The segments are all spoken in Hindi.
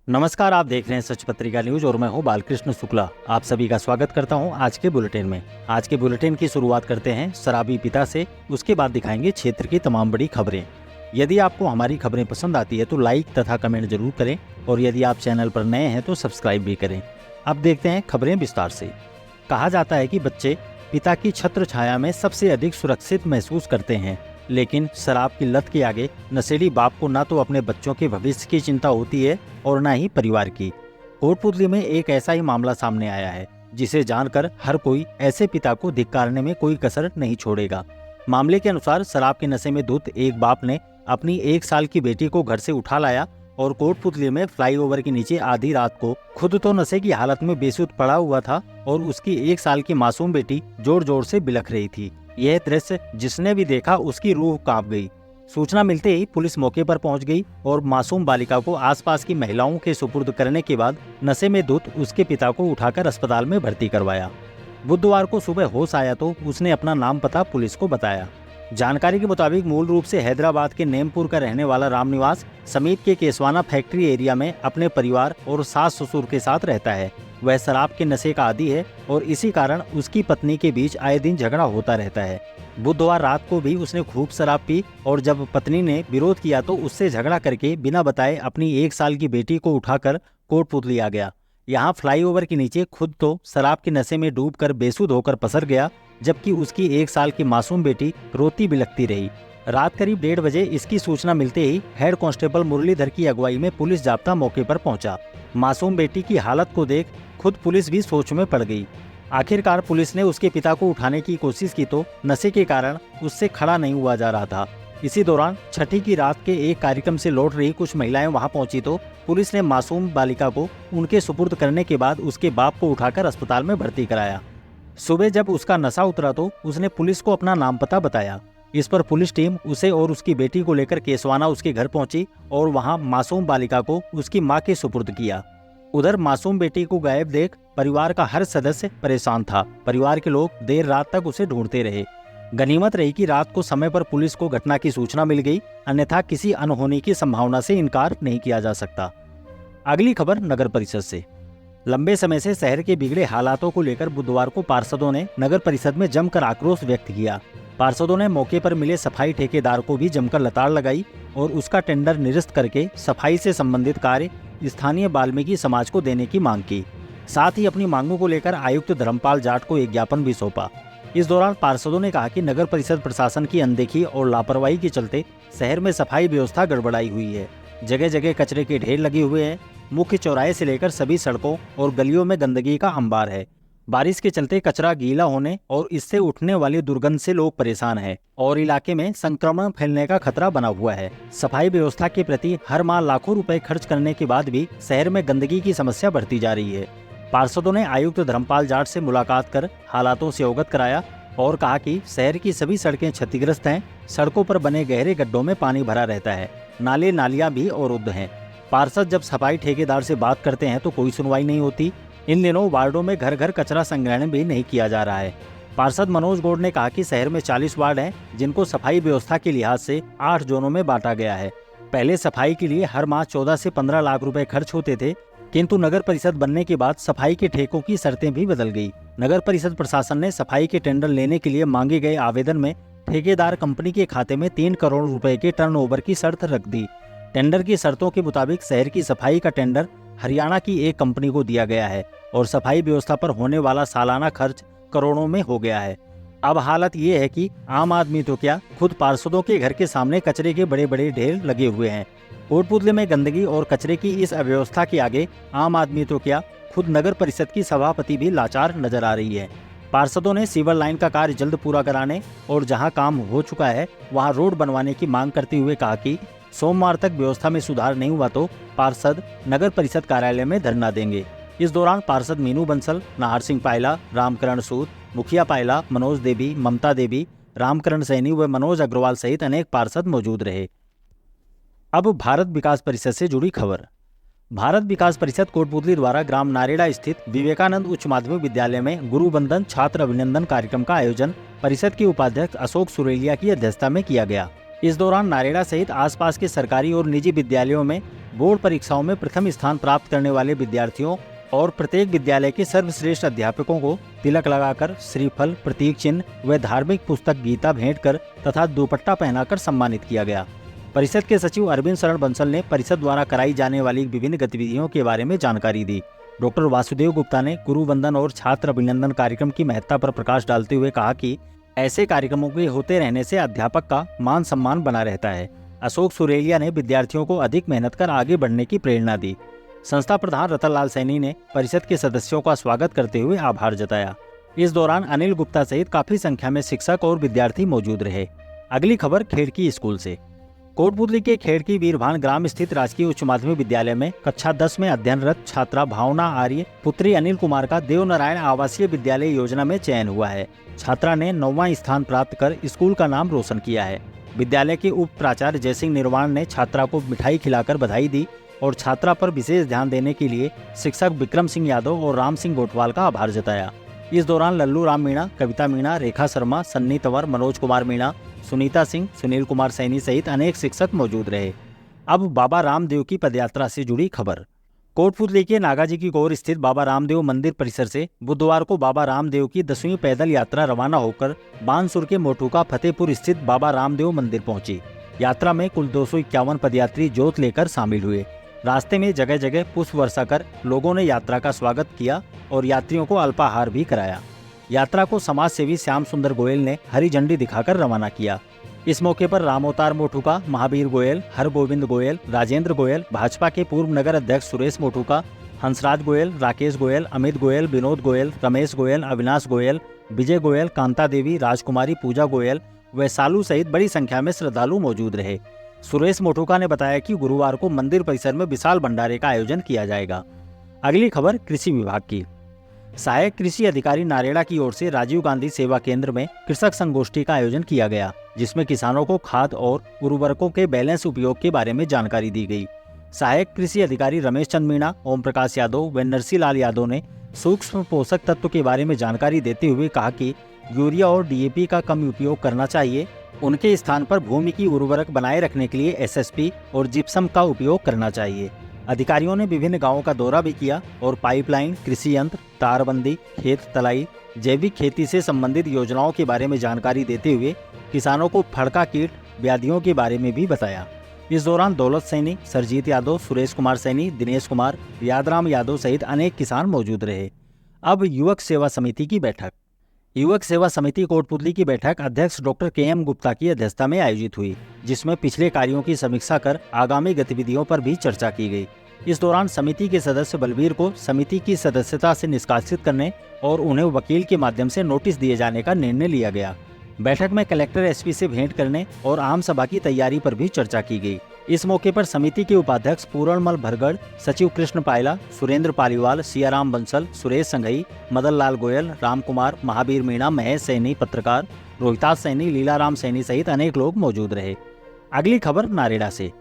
नमस्कार, आप देख रहे हैं सच पत्रिका न्यूज और मैं हूं बालकृष्ण शुक्ला। आप सभी का स्वागत करता हूं आज के बुलेटिन में। आज के बुलेटिन की शुरुआत करते हैं शराबी पिता से, उसके बाद दिखाएंगे क्षेत्र की तमाम बड़ी खबरें। यदि आपको हमारी खबरें पसंद आती है तो लाइक तथा कमेंट जरूर करें और यदि आप चैनल पर नए हैं तो सब्सक्राइब भी करें। अब देखते हैं खबरें विस्तार से। कहा जाता है कि बच्चे पिता की छत्र छाया में सबसे अधिक सुरक्षित महसूस करते हैं, लेकिन शराब की लत के आगे नशेड़ी बाप को न तो अपने बच्चों के भविष्य की चिंता होती है और न ही परिवार की। कोटपुतली में एक ऐसा ही मामला सामने आया है जिसे जानकर हर कोई ऐसे पिता को धिक्कारने में कोई कसर नहीं छोड़ेगा। मामले के अनुसार शराब के नशे में धुत एक बाप ने अपनी 1 साल की बेटी को घर से उठा लाया और कोटपुतली में फ्लाईओवर के नीचे आधी रात को खुद तो नशे की हालत में बेसुध पड़ा हुआ था और उसकी 1 साल की मासूम बेटी जोर जोर से बिलख रही थी। यह दृश्य जिसने भी देखा उसकी रूह कांप गई। सूचना मिलते ही पुलिस मौके पर पहुंच गई और मासूम बालिका को आसपास की महिलाओं के सुपुर्द करने के बाद नशे में धुत उसके पिता को उठाकर अस्पताल में भर्ती करवाया। बुधवार को सुबह होश आया तो उसने अपना नाम पता पुलिस को बताया। जानकारी के मुताबिक मूल रूप से हैदराबाद के नेमपुर का रहने वाला रामनिवास समीप के केसवाना फैक्ट्री एरिया में अपने परिवार और सास ससुर के साथ रहता है। वह शराब के नशे का आदी है और इसी कारण उसकी पत्नी के बीच आए दिन झगड़ा होता रहता है। बुधवार रात को भी उसने खूब शराब पी और जब पत्नी ने विरोध किया तो उससे झगड़ा करके बिना बताए अपनी 1 साल की बेटी को उठाकर कोटपुतली आ गया। यहाँ फ्लाईओवर के नीचे खुद तो शराब के नशे में डूबकर बेसुध होकर पसर गया, जबकि उसकी 1 साल की मासूम बेटी रोती बिलखती रही। रात करीब 1:30 बजे इसकी सूचना मिलते ही हेड कांस्टेबल मुरलीधर की अगुवाई में पुलिस जाब्ता मौके पर पहुंचा। मासूम बेटी की हालत को देख खुद पुलिस भी सोच में पड़ गई। आखिरकार पुलिस ने उसके पिता को उठाने की कोशिश की तो नशे के कारण उससे खड़ा नहीं हुआ जा रहा था। इसी दौरान छठी की रात के एक कार्यक्रम से लौट रही कुछ महिलाएं वहां पहुंची तो पुलिस ने मासूम बालिका को उनके सुपुर्द करने के बाद उसके बाप को उठाकर अस्पताल में भर्ती कराया। सुबह जब उसका नशा उतरा तो उसने पुलिस को अपना नाम पता बताया। इस पर पुलिस टीम उसे और उसकी बेटी को लेकर केसवाना उसके घर पहुंची और वहां मासूम बालिका को उसकी मां के सुपुर्द किया। उधर मासूम बेटी को गायब देख परिवार का हर सदस्य परेशान था। परिवार के लोग देर रात तक उसे ढूंढते रहे। गनीमत रही कि रात को समय पर पुलिस को घटना की सूचना मिल गई, अन्यथा किसी अनहोनी की संभावना से इनकार नहीं किया जा सकता। अगली खबर नगर परिषद से। लंबे समय से शहर के बिगड़े हालातों को लेकर बुधवार को पार्षदों ने नगर परिषद में जमकर आक्रोश व्यक्त किया। पार्षदों ने मौके पर मिले सफाई ठेकेदार को भी जमकर लताड़ लगाई और उसका टेंडर निरस्त करके सफाई से संबंधित कार्य स्थानीय वाल्मीकि समाज को देने की मांग की। साथ ही अपनी मांगों को लेकर आयुक्त धर्मपाल जाट को एक ज्ञापन भी सौंपा। इस दौरान पार्षदों ने कहा कि नगर परिषद प्रशासन की अनदेखी और लापरवाही के चलते शहर में सफाई व्यवस्था गड़बड़ाई हुई है। जगह जगह कचरे के ढेर लगे हुए हैं। मुख्य चौराहे से लेकर सभी सड़कों और गलियों में गंदगी का अंबार है। बारिश के चलते कचरा गीला होने और इससे उठने वाली दुर्गंध से लोग परेशान हैं और इलाके में संक्रमण फैलने का खतरा बना हुआ है। सफाई व्यवस्था के प्रति हर माह लाखों रुपए खर्च करने के बाद भी शहर में गंदगी की समस्या बढ़ती जा रही है। पार्षदों ने आयुक्त धर्मपाल जाट से मुलाकात कर हालातों से अवगत कराया और कहा कि शहर की सभी सड़कें क्षतिग्रस्त हैं। सड़कों पर बने गहरे गड्ढों में पानी भरा रहता है। नाले नालियां भी अवरुद्ध हैं। पार्षद जब सफाई ठेकेदार से बात करते हैं तो कोई सुनवाई नहीं होती। इन दिनों वार्डों में घर घर कचरा संग्रहण भी नहीं किया जा रहा है। पार्षद मनोज गौड़ ने कहा कि शहर में 40 वार्ड हैं, जिनको सफाई व्यवस्था के लिहाज से 8 जोनों में बांटा गया है। पहले सफाई के लिए हर माह 14 से 15 लाख रुपए खर्च होते थे, किंतु नगर परिषद बनने के बाद सफाई के ठेकों की शर्तें भी बदल गई। नगर परिषद प्रशासन ने सफाई के टेंडर लेने के लिए मांगे गए आवेदन में ठेकेदार कंपनी के खाते में 3 करोड़ रुपए के टर्नओवर की शर्त रख दी। टेंडर की शर्तों के मुताबिक शहर की सफाई का टेंडर हरियाणा की एक कंपनी को दिया गया है और सफाई व्यवस्था पर होने वाला सालाना खर्च करोड़ों में हो गया है। अब हालत ये है कि आम आदमी तो क्या, खुद पार्षदों के घर के सामने कचरे के बड़े बड़े ढेर लगे हुए हैं। कोटपुतली में गंदगी और कचरे की इस अव्यवस्था के आगे आम आदमी तो क्या, खुद नगर परिषद की सभापति भी लाचार नजर आ रही है। पार्षदों ने सीवर लाइन का कार्य जल्द पूरा कराने और जहां काम हो चुका है वहां रोड बनवाने की मांग करते हुए कहा कि सोमवार तक व्यवस्था में सुधार नहीं हुआ तो पार्षद नगर परिषद कार्यालय में धरना देंगे। इस दौरान पार्षद मीनू बंसल, नाहर सिंह पायला, रामकरण सूद, मुखिया पायला, मनोज देवी, ममता देवी, रामकरण सैनी व मनोज अग्रवाल सहित अनेक पार्षद मौजूद रहे। अब भारत विकास परिषद से जुड़ी खबर। भारत विकास परिषद कोटपुतली द्वारा ग्राम नारेड़ा स्थित विवेकानंद उच्च माध्यमिक विद्यालय में गुरु बंधन छात्र अभिनंदन कार्यक्रम का आयोजन परिषद के उपाध्यक्ष अशोक सुरेलिया की अध्यक्षता में किया गया। इस दौरान नारेड़ा सहित आसपास के सरकारी और निजी विद्यालयों में बोर्ड परीक्षाओं में प्रथम स्थान प्राप्त करने वाले विद्यार्थियों और प्रत्येक विद्यालय के सर्वश्रेष्ठ अध्यापकों को तिलक लगाकर, श्रीफल, प्रतीक चिन्ह व धार्मिक पुस्तक गीता भेंट कर तथा दुपट्टा पहनाकर सम्मानित किया गया। परिषद के सचिव अरविंद शरण बंसल ने परिषद द्वारा कराई जाने वाली विभिन्न गतिविधियों के बारे में जानकारी दी। डॉक्टर वासुदेव गुप्ता ने गुरु वंदन और छात्र अभिनंदन कार्यक्रम की महत्ता पर प्रकाश डालते हुए कहा कि ऐसे कार्यक्रमों के होते रहने से अध्यापक का मान सम्मान बना रहता है। अशोक सुरेलिया ने विद्यार्थियों को अधिक मेहनत कर आगे बढ़ने की प्रेरणा दी। संस्था प्रधान रतन लाल सैनी ने परिषद के सदस्यों का स्वागत करते हुए आभार जताया। इस दौरान अनिल गुप्ता सहित काफी संख्या में शिक्षक और विद्यार्थी मौजूद रहे। अगली खबर खेड़की स्कूल से। कोटपुतली के खेड़की वीरभान ग्राम स्थित राजकीय उच्च माध्यमिक विद्यालय में कक्षा 10 में अध्ययनरत छात्रा भावना आर्य पुत्री अनिल कुमार का देवनारायण आवासीय विद्यालय योजना में चयन हुआ है। छात्रा ने 9वां स्थान प्राप्त कर स्कूल का नाम रोशन किया है। विद्यालय के उप प्राचार्य जयसिंह निर्वाण ने छात्रा को मिठाई खिलाकर बधाई दी और छात्रा पर विशेष ध्यान देने के लिए शिक्षक विक्रम सिंह यादव और राम सिंह गोठवाल का आभार जताया। इस दौरान लल्लू राम मीणा, कविता मीणा, रेखा शर्मा, सन्नी तंवर, मनोज कुमार मीणा, सुनीता सिंह, सुनील कुमार सैनी सहित अनेक शिक्षक मौजूद रहे। अब बाबा रामदेव की पदयात्रा से जुड़ी खबर। कोटपुतली के नागाजी की गोर स्थित बाबा रामदेव मंदिर परिसर से बुधवार को बाबा रामदेव की 10वीं पैदल यात्रा रवाना होकर बानसूर के मोटुका फतेहपुर स्थित बाबा रामदेव मंदिर पहुंची। यात्रा में कुल 251 पदयात्री जोत लेकर शामिल हुए। रास्ते में जगह जगह पुष्प वर्षा कर लोगों ने यात्रा का स्वागत किया और यात्रियों को अल्पाहार भी कराया। यात्रा को समाज सेवी श्याम सुंदर गोयल ने हरी झंडी दिखाकर रवाना किया। इस मौके पर रामोतार मोटुका, महावीर गोयल, हरगोविंद गोयल, राजेंद्र गोयल, भाजपा के पूर्व नगर अध्यक्ष सुरेश मोटुका, हंसराज गोयल, राकेश गोयल, अमित गोयल, विनोद गोयल, रमेश गोयल, अविनाश गोयल, विजय गोयल, कांता देवी, राजकुमारी, पूजा गोयल व सालू सहित बड़ी संख्या में श्रद्धालु मौजूद रहे। सुरेश मोटुका ने बताया कि गुरुवार को मंदिर परिसर में विशाल भंडारे का आयोजन किया जाएगा। अगली खबर कृषि विभाग की। सहायक कृषि अधिकारी नारेड़ा की ओर से राजीव गांधी सेवा केंद्र में कृषक संगोष्ठी का आयोजन किया गया, जिसमें किसानों को खाद और उर्वरकों के बैलेंस उपयोग के बारे में जानकारी दी गई। सहायक कृषि अधिकारी रमेश चंद मीणा, ओम प्रकाश यादव व नरसी लाल यादव ने सूक्ष्म पोषक तत्व के बारे में जानकारी देते हुए कहा कि यूरिया और डीएपी का कम उपयोग करना चाहिए। उनके स्थान पर भूमि की उर्वरक बनाए रखने के लिए एसएसपी और जिप्सम का उपयोग करना चाहिए। अधिकारियों ने विभिन्न गांवों का दौरा भी किया और पाइपलाइन, कृषि यंत्र, तारबंदी, खेत तलाई, जैविक खेती से संबंधित योजनाओं के बारे में जानकारी देते हुए किसानों को फड़का कीट व्याधियों के बारे में भी बताया। इस दौरान दौलत सैनी, सरजीत यादव, सुरेश कुमार सैनी, दिनेश कुमार, यादराम यादव सहित अनेक किसान मौजूद रहे। अब युवक सेवा समिति की बैठक। युवक सेवा समिति कोटपुतली की बैठक अध्यक्ष डॉक्टर के.एम. गुप्ता की अध्यक्षता में आयोजित हुई, जिसमें पिछले कार्यों की समीक्षा कर आगामी गतिविधियों पर भी चर्चा की गई। इस दौरान समिति के सदस्य बलबीर को समिति की सदस्यता से निष्कासित करने और उन्हें वकील के माध्यम से नोटिस दिए जाने का निर्णय लिया गया। बैठक में कलेक्टर एसपी से भेंट करने और आम सभा की तैयारी पर भी चर्चा की गई। इस मौके पर समिति के उपाध्यक्ष पूरणमल भरगढ़, सचिव कृष्ण पायला, सुरेंद्र पालीवाल, सियाराम बंसल, सुरेश संघई, मदन लाल गोयल, राम कुमार, महावीर मीणा, महेश सैनी, पत्रकार रोहिताज सैनी, लीलाराम सैनी सहित अनेक लोग मौजूद रहे। अगली खबर नारेड़ा से।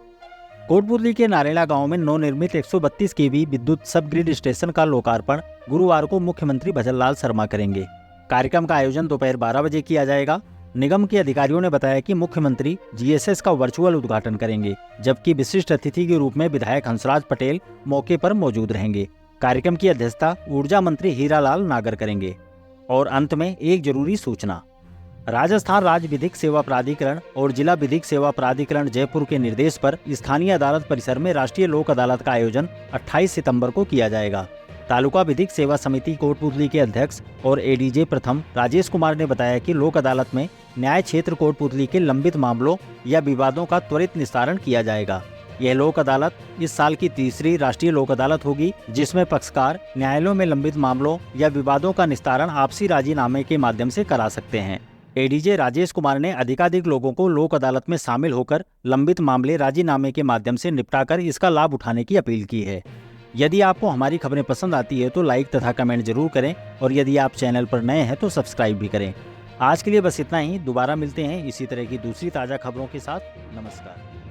कोटपुतली के नारेड़ा गांव में नवनिर्मित 132 केवी विद्युत सब ग्रिड स्टेशन का लोकार्पण गुरुवार को मुख्यमंत्री भजनलाल शर्मा करेंगे। कार्यक्रम का आयोजन दोपहर 12 बजे किया जाएगा। निगम के अधिकारियों ने बताया कि मुख्यमंत्री जीएसएस का वर्चुअल उद्घाटन करेंगे, जबकि विशिष्ट अतिथि के रूप में विधायक हंसराज पटेल मौके पर मौजूद रहेंगे। कार्यक्रम की अध्यक्षता ऊर्जा मंत्री हीरालाल नागर करेंगे। और अंत में एक जरूरी सूचना। राजस्थान राज्य विधिक सेवा प्राधिकरण और जिला विधिक सेवा प्राधिकरण जयपुर के निर्देश पर स्थानीय अदालत परिसर में राष्ट्रीय लोक अदालत का आयोजन 28 सितंबर को किया जाएगा। तालुका विधिक सेवा समिति कोटपुतली के अध्यक्ष और एडीजे प्रथम राजेश कुमार ने बताया कि लोक अदालत में न्याय क्षेत्र कोटपुतली के लंबित मामलों या विवादों का त्वरित निस्तारण किया जाएगा। यह लोक अदालत इस साल की तीसरी राष्ट्रीय लोक अदालत होगी, जिसमें पक्षकार न्यायालयों में लंबित मामलों या विवादों का निस्तारण आपसी राजीनामे के माध्यम से करा सकते हैं। एडीजे राजेश कुमार ने अधिकाधिक लोगों को लोक अदालत में शामिल होकर लंबित मामले राजीनामे के माध्यम से निपटाकर इसका लाभ उठाने की अपील की है। यदि आपको हमारी खबरें पसंद आती है तो लाइक तथा कमेंट जरूर करें और यदि आप चैनल पर नए हैं तो सब्सक्राइब भी करें। आज के लिए बस इतना ही। दोबारा मिलते हैं इसी तरह की दूसरी ताज़ा खबरों के साथ। नमस्कार।